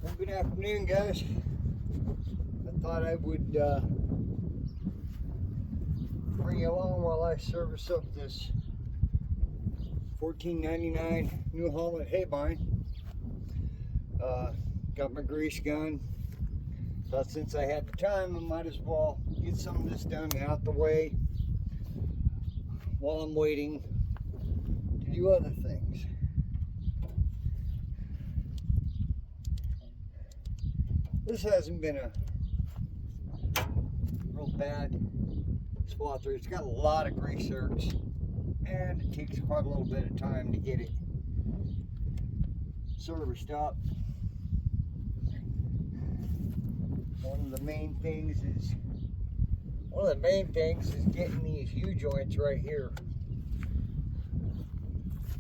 Well, good afternoon, guys. I thought I would bring you along while I service up this $14.99 New Holland haybine. Got my grease gun. Thought since I had the time, I might as well get some of this done and out the way while I'm waiting to do other things. This hasn't been a real bad spot there. It's got a lot of grease zerks, and it takes quite a little bit of time to get it serviced up. One of the main things is getting these U-joints right here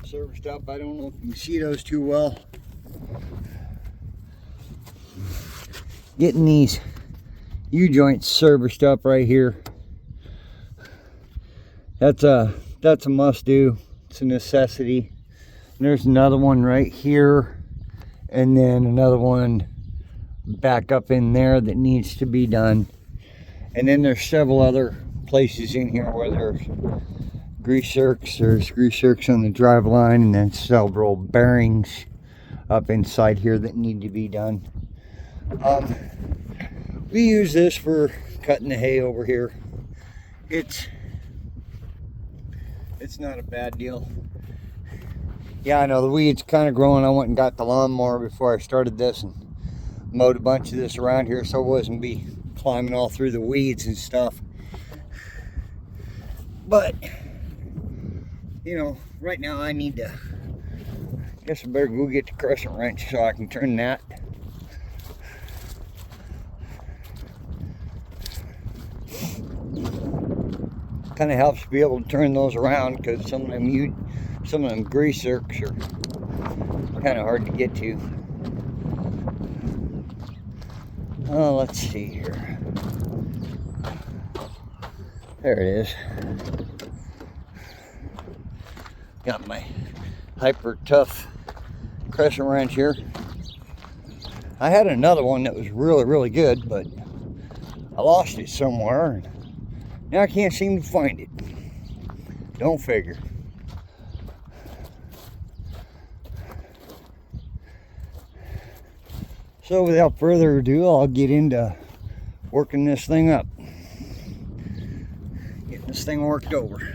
serviced up. I don't know if you can see those too well. Getting these U-joints serviced up right here. That's a must do. It's a necessity. And there's another one right here, and then another one back up in there that needs to be done. And then there's several other places in here where there's grease zerks. There's grease zerks on the drive line, and then several bearings up inside here that need to be done. We use this for cutting the hay over here. It's not a bad deal. Yeah, I know the weeds kind of growing. I went and got the lawnmower before I started this and mowed a bunch of this around here so it wasn't be climbing all through the weeds and stuff. But you know, right now I need to, guess I better go get the crescent wrench so I can turn that. Kind of helps be able to turn those around, because some of them grease zerks are kind of hard to get to. Oh, let's see here. There it is. Got my hyper tough crescent wrench here. I had another one that was really good, but I lost it somewhere, and now I can't seem to find it. Don't figure. So without further ado, I'll get into working this thing up. Getting this thing worked over.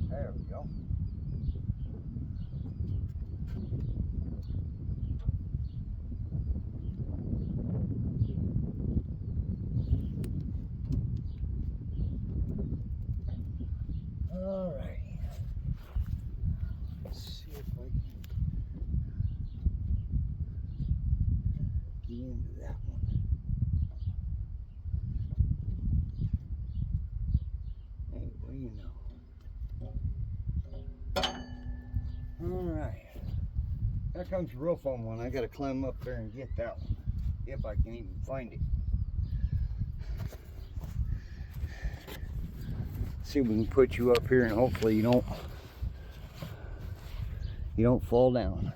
There we go. All right. Let's see if I can get into that one. Hey, what do you know? Alright, there comes the real fun one. I gotta climb up there and get that one, if I can even find it. See if we can put you up here and hopefully you don't fall down.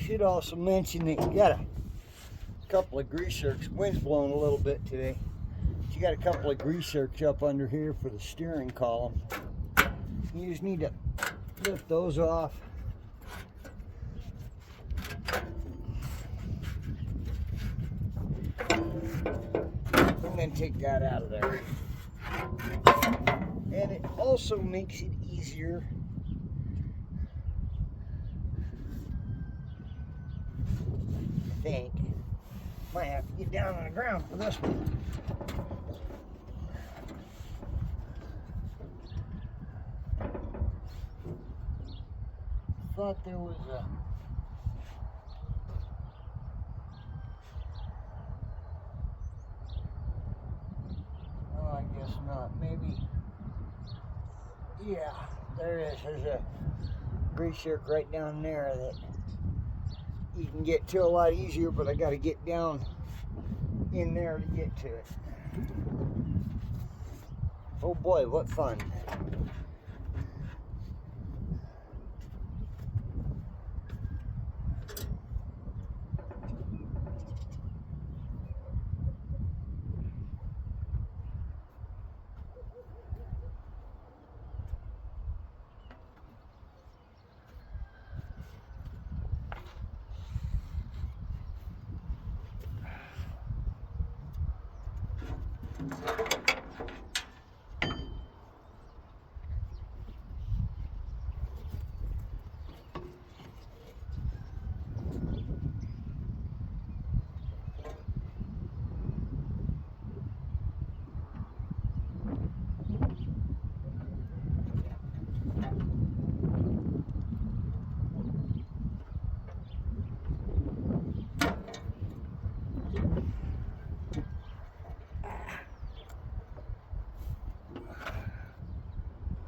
should also mention that you got a couple of grease zerks. Wind's blowing a little bit today. You got a couple of grease zerks up under here for the steering column. You just need to lift those off. And then take that out of there. And it also makes it easier I think. Might have to get down on the ground for this one. Thought there was a I guess not. Maybe. Yeah, there is. There's a grease zerk right down there that you can get to a lot easier, but I got to get down in there to get to it. Oh boy, what fun.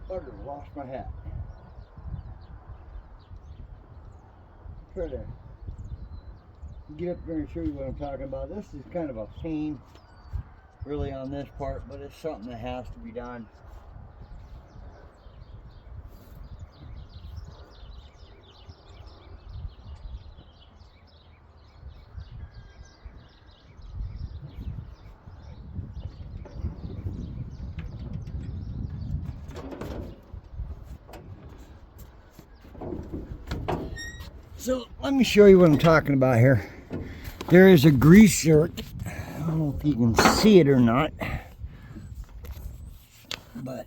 Bugger, lost my hat. Try to get up there and show you what I'm talking about. This is kind of a pain, really, on this part, but it's something that has to be done. So let me show you what I'm talking about here. There is a grease zerk. I don't know if you can see it or not, but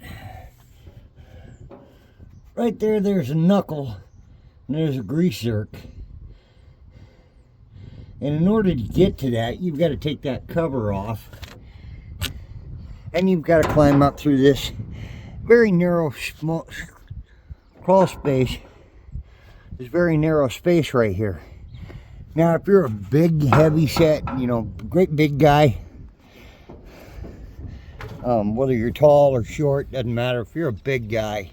right there, there's a knuckle and there's a grease zerk. And in order to get to that, you've got to take that cover off, and you've got to climb up through this very narrow small crawl space. This very narrow space right here. Now, if you're a big, heavy set, great big guy, whether you're tall or short, doesn't matter. If you're a big guy,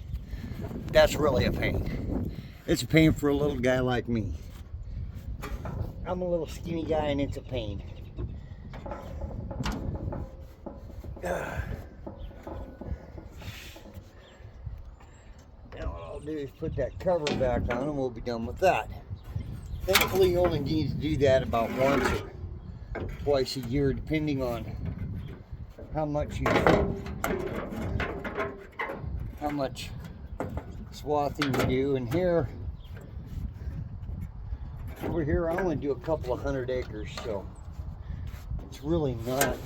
that's really a pain. It's a pain for a little guy like me. I'm a little skinny guy, and it's a pain. Do is put that cover back on and we'll be done with that. Thankfully, you only need to do that about once or twice a year, depending on how much swathing you do. And over here, I only do a couple of 100 acres, so it's really not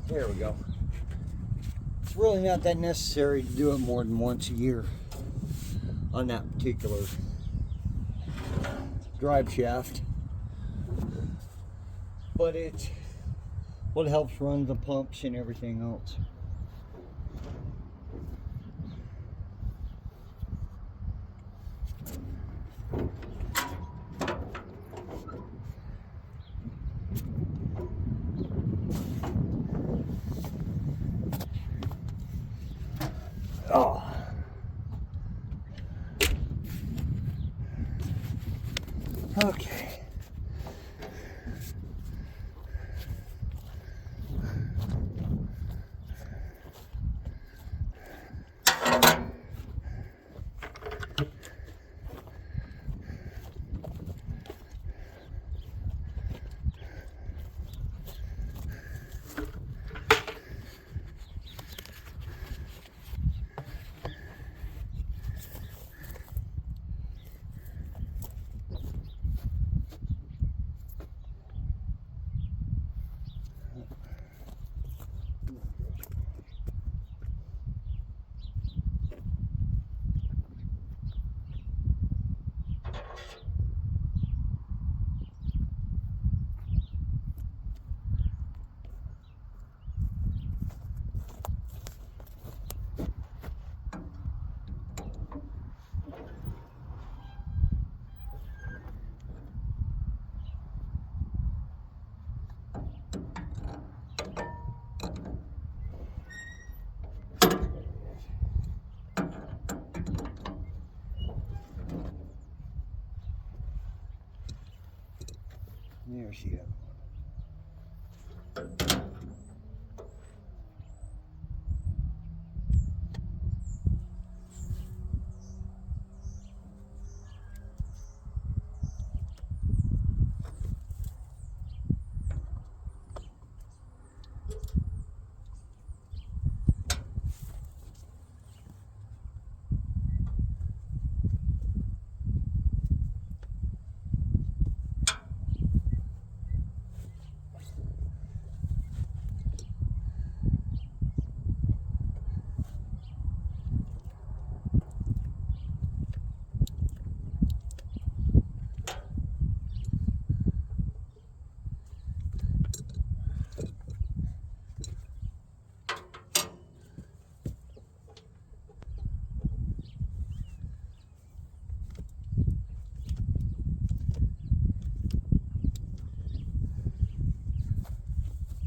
There we go. It's really not that necessary to do it more than once a year on that particular drive shaft, but it's what helps run the pumps and everything else. Oh, Okay. There's the other one.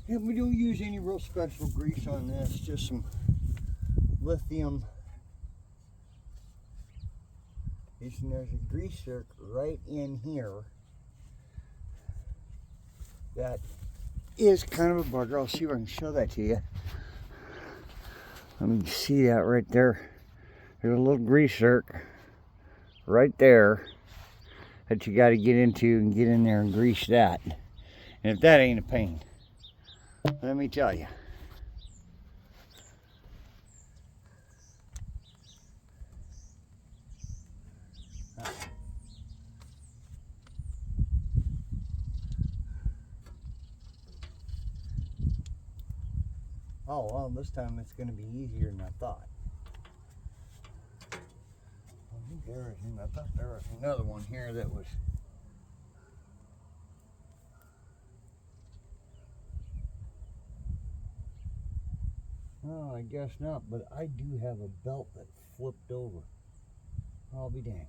Yeah, we don't use any real special grease on this, just some lithium. And there's a grease circuit right in here that is kind of a bugger. I'll see if I can show that to you. Let me see that right there. There's a little grease circuit right there that you got to get into and get in there and grease that. And if that ain't a pain, let me tell you. Oh, well, this time it's going to be easier than I thought. I thought there was another one here that was... Oh, I guess not, but I do have a belt that flipped over. I'll be danged.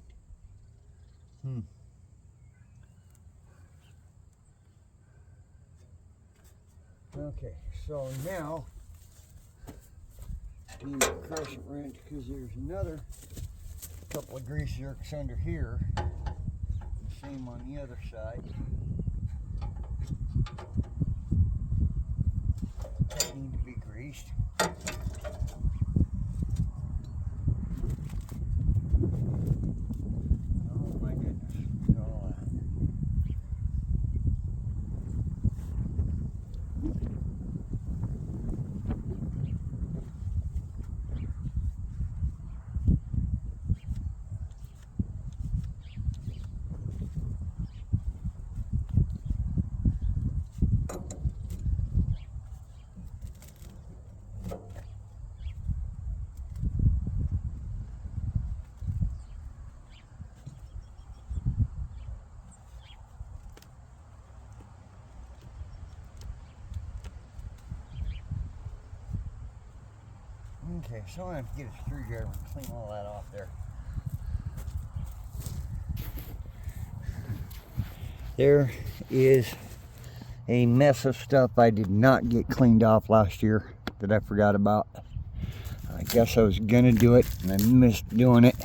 Okay, so now I need a crescent wrench because there's another couple of grease zerks under here. Same on the other side. That need to be greased. Oh my goodness, look at all that. Okay, so I have to get a screwdriver and clean all that off there. There is a mess of stuff I did not get cleaned off last year that I forgot about. I guess I was gonna do it and I missed doing it.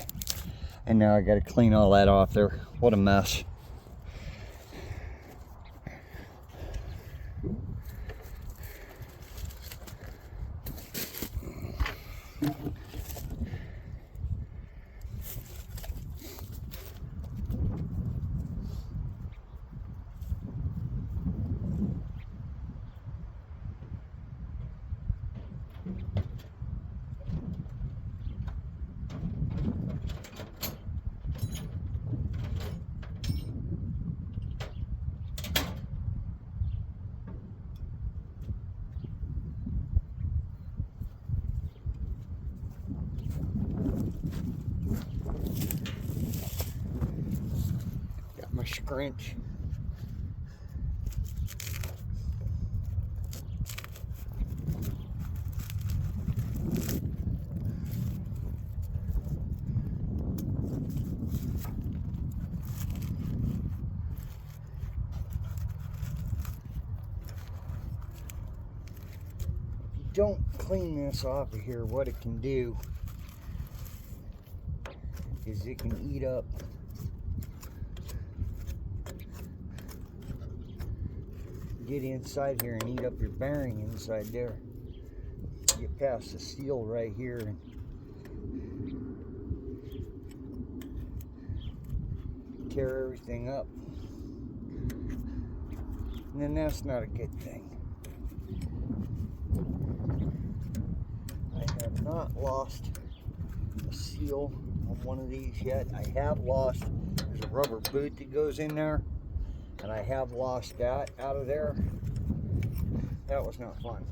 And now I gotta clean all that off there. What a mess. scrunch. Don't clean this off of here, what it can do is it can eat up get inside here and eat up your bearing inside there. Get past the seal right here and tear everything up, and then that's not a good thing. I have not lost a seal on one of these yet. I have lost, there's a rubber boot that goes in there, and I have lost that out of there. That was not fun.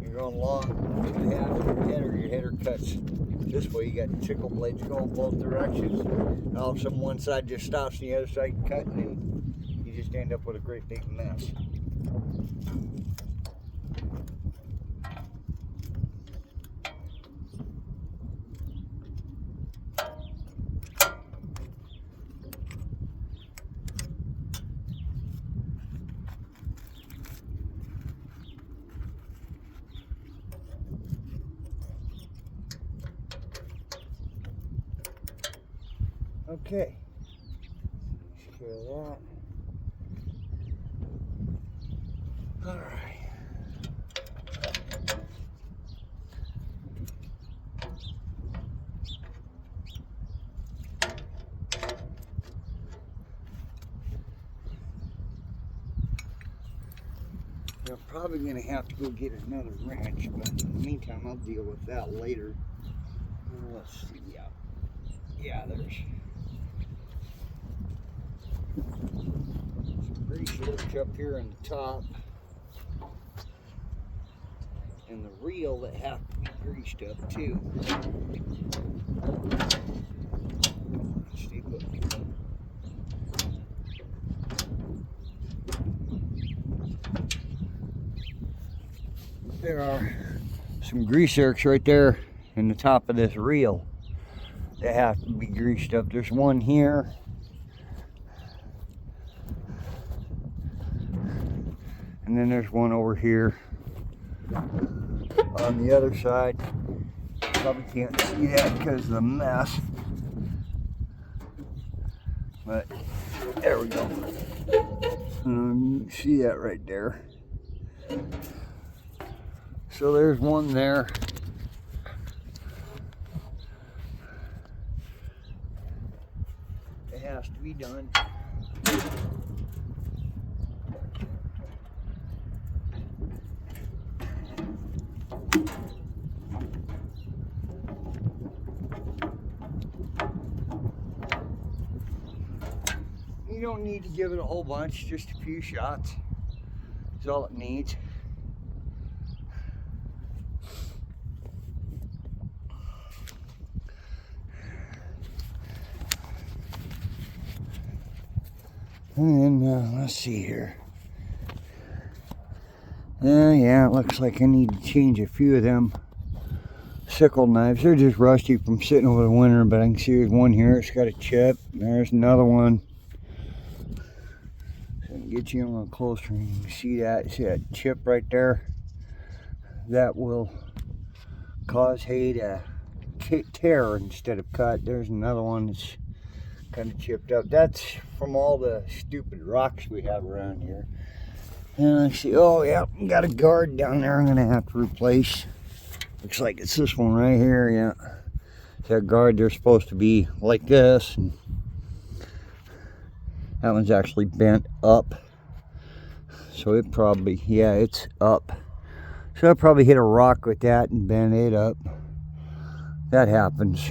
You're going along with the half of your header cuts this way. You got chickle blades going both directions. And all of a sudden one side just stops and the other side cutting, and you just end up with a great big mess. Okay, share that. All right. We're probably going to have to go get another wrench, but in the meantime, I'll deal with that later. Let's see. Yeah, there's some grease work up here in the top, and the reel that have to be greased up too. Stay put. There are some grease zerks right there in the top of this reel that have to be greased up. There's one here. And then there's one over here on the other side. Probably can't see that because of the mess. But there we go. See that right there. So there's one there. It has to be done. You don't need to give it a whole bunch, just a few shots is all it needs. And then, let's see here. Yeah, it looks like I need to change a few of them sickle knives. They're just rusty from sitting over the winter, but I can see there's one here. It's got a chip. There's another one. So I can get you a little closer and you can see that. See that chip right there? That will cause hay to tear instead of cut. There's another one that's kind of chipped up. That's from all the stupid rocks we have around here. And I see, oh yeah, got a guard down there I'm gonna have to replace. Looks like it's this one right here, yeah. That guard, they're supposed to be like this, and that one's actually bent up. So it probably, yeah, it's up. So I probably hit a rock with that and bent it up. That happens.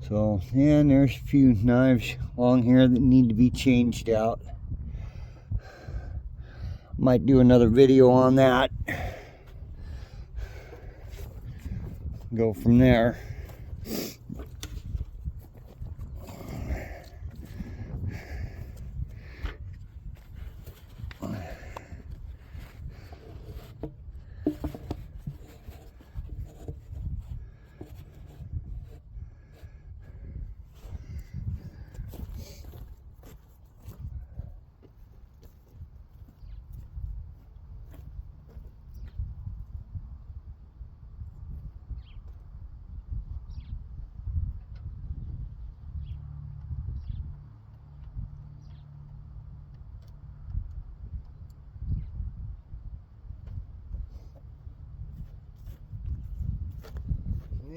So, yeah, and there's a few knives along here that need to be changed out. Might do another video on that. Go from there.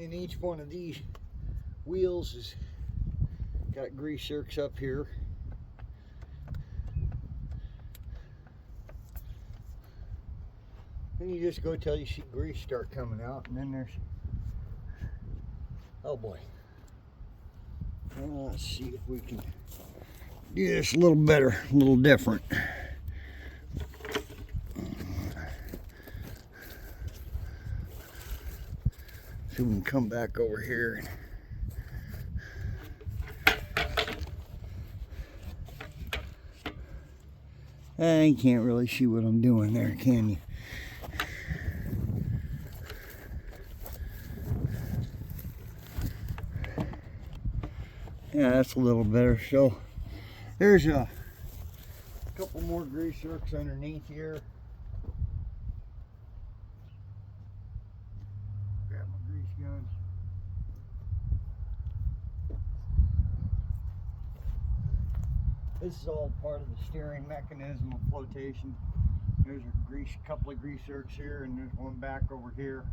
And each one of these wheels has got grease zerks up here. And you just go till you see grease start coming out, and then there's, oh boy. Well, let's see if we can do this a little better, a little different. So we can come back over here. You can't really see what I'm doing there, can you? Yeah, that's a little better. So there's a couple more grease zerks underneath here. Grab my grease gun. This is all part of the steering mechanism of flotation. There's a couple of grease zerks here, and there's one back over here.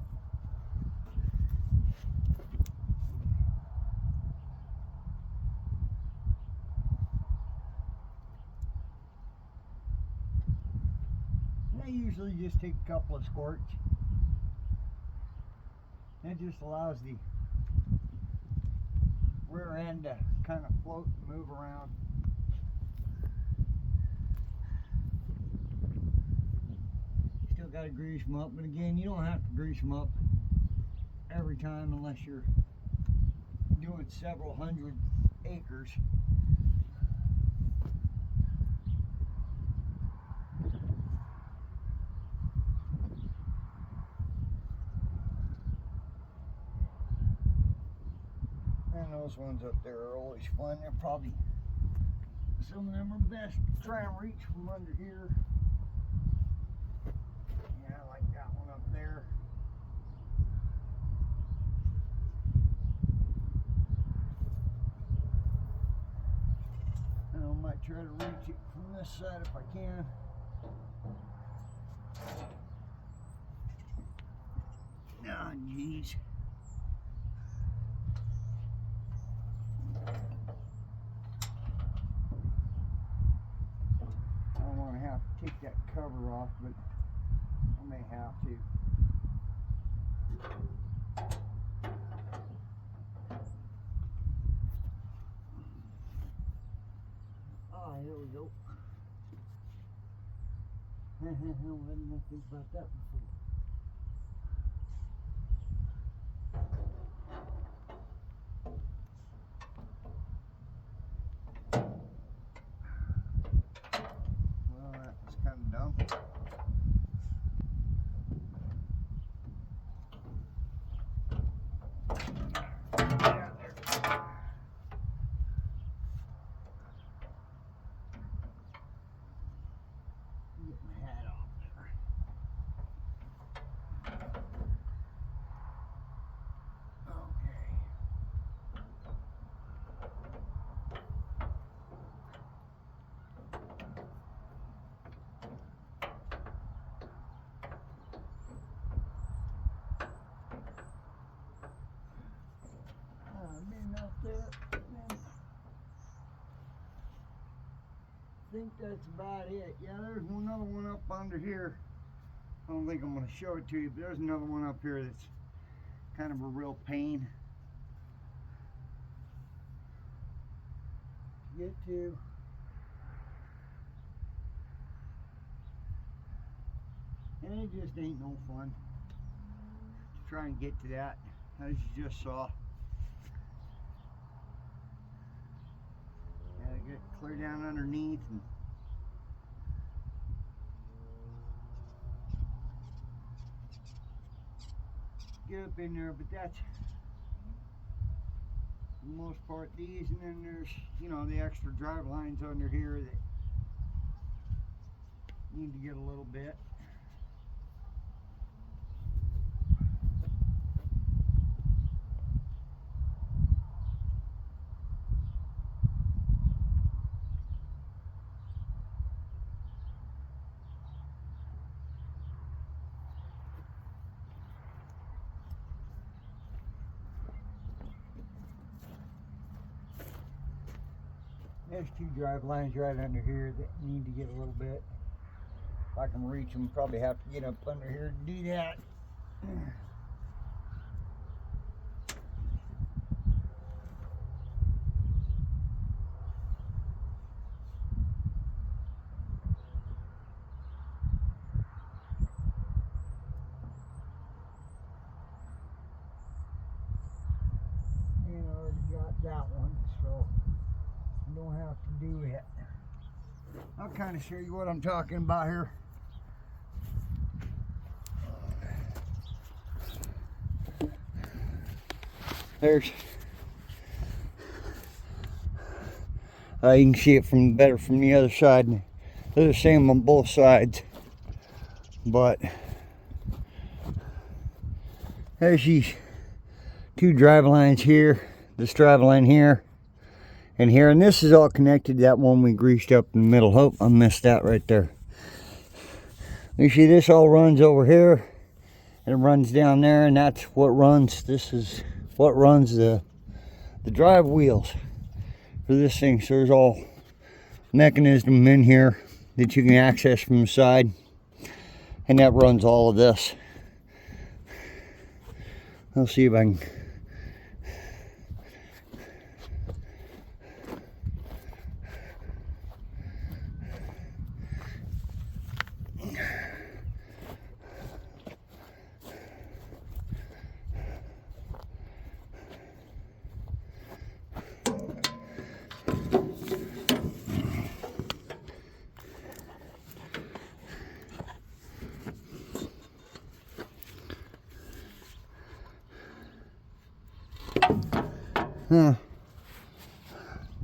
I usually just take a couple of squirts. It just allows the rear end to kind of float and move around. Still got to grease them up, but again, you don't have to grease them up every time unless you're doing several hundred acres. And those ones up there are always fun. They're probably, some of them are best to try and reach from under here. Yeah, I like that one up there. And I might try to reach it from this side if I can. Ah, jeez. I don't want to have to take that cover off, but I may have to. Oh, here we go. I didn't think about that before. Well, that was kind of dumb. Get my hat off there. Okay. Been up there. I think that's about it. Yeah, there's another one up under here. I don't think I'm going to show it to you, but there's another one up here that's kind of a real pain to get to. And it just ain't no fun to try and get to that, as you just saw. Gotta get clear down underneath and get up in there, but that's for the most part these, and then there's, you know, the extra drive lines under here that need to get a little bit. There's two drive lines right under here that need to get a little bit. If I can reach them, probably have to get up under here to do that. And I already got that one, so I don't have to do it. I'll kind of show you what I'm talking about here. There's, you can see it from better from the other side. They're the same on both sides, but there's these two drive lines here, this drive line here and here, and this is all connected to that one we greased up in the middle. Oh, I missed that right there. You see this all runs over here and it runs down there, and that's what runs, this is what runs the drive wheels for this thing. So there's all mechanism in here that you can access from the side, and that runs all of this. I'll see if I can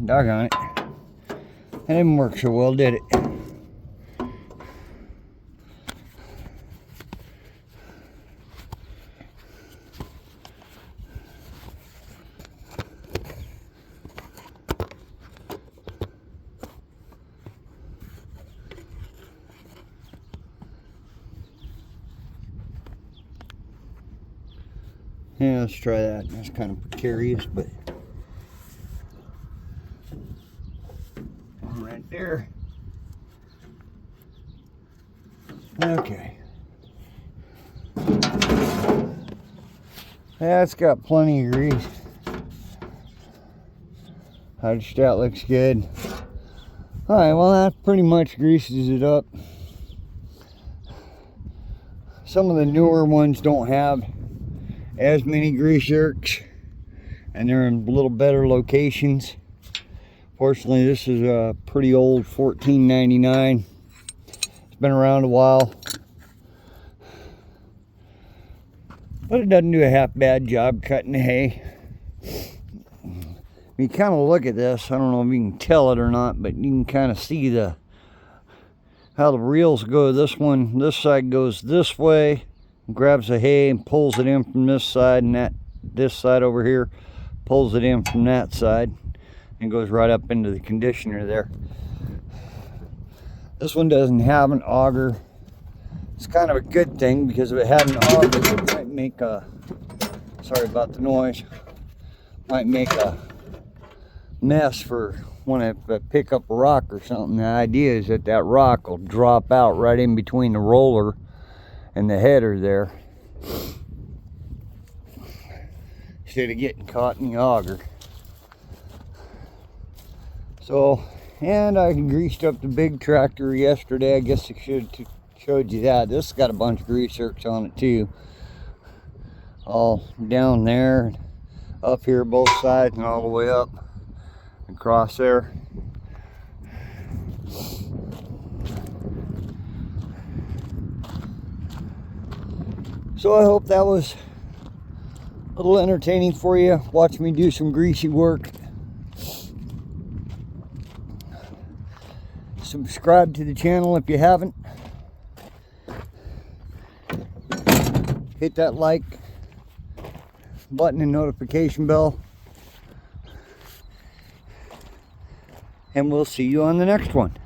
doggone it. That didn't work so well, did it? Yeah, let's try that. That's kind of precarious, but right there. Okay. That's got plenty of grease. That looks good. Alright, well that pretty much greases it up. Some of the newer ones don't have as many grease zerks, and they're in a little better locations. Fortunately, this is a pretty old 1499. It's been around a while, but it doesn't do a half bad job cutting the hay. If you kind of look at this, I don't know if you can tell it or not, but you can kind of see how the reels go. This side goes this way, grabs the hay and pulls it in from this side, and this side over here pulls it in from that side and goes right up into the conditioner there. This one doesn't have an auger. It's kind of a good thing, because if it had an auger, it might make a, sorry about the noise, might make a mess for when I pick up a rock or something. The idea is that rock will drop out right in between the roller and the header there, instead of getting caught in the auger. So, and I greased up the big tractor yesterday. I guess I should have showed you that. This has got a bunch of grease zerks on it too, all down there, up here both sides, and all the way up across there. So I hope that was a little entertaining for you. Watch me do some greasy work. Subscribe to the channel if you haven't. Hit that like button and notification bell. And we'll see you on the next one.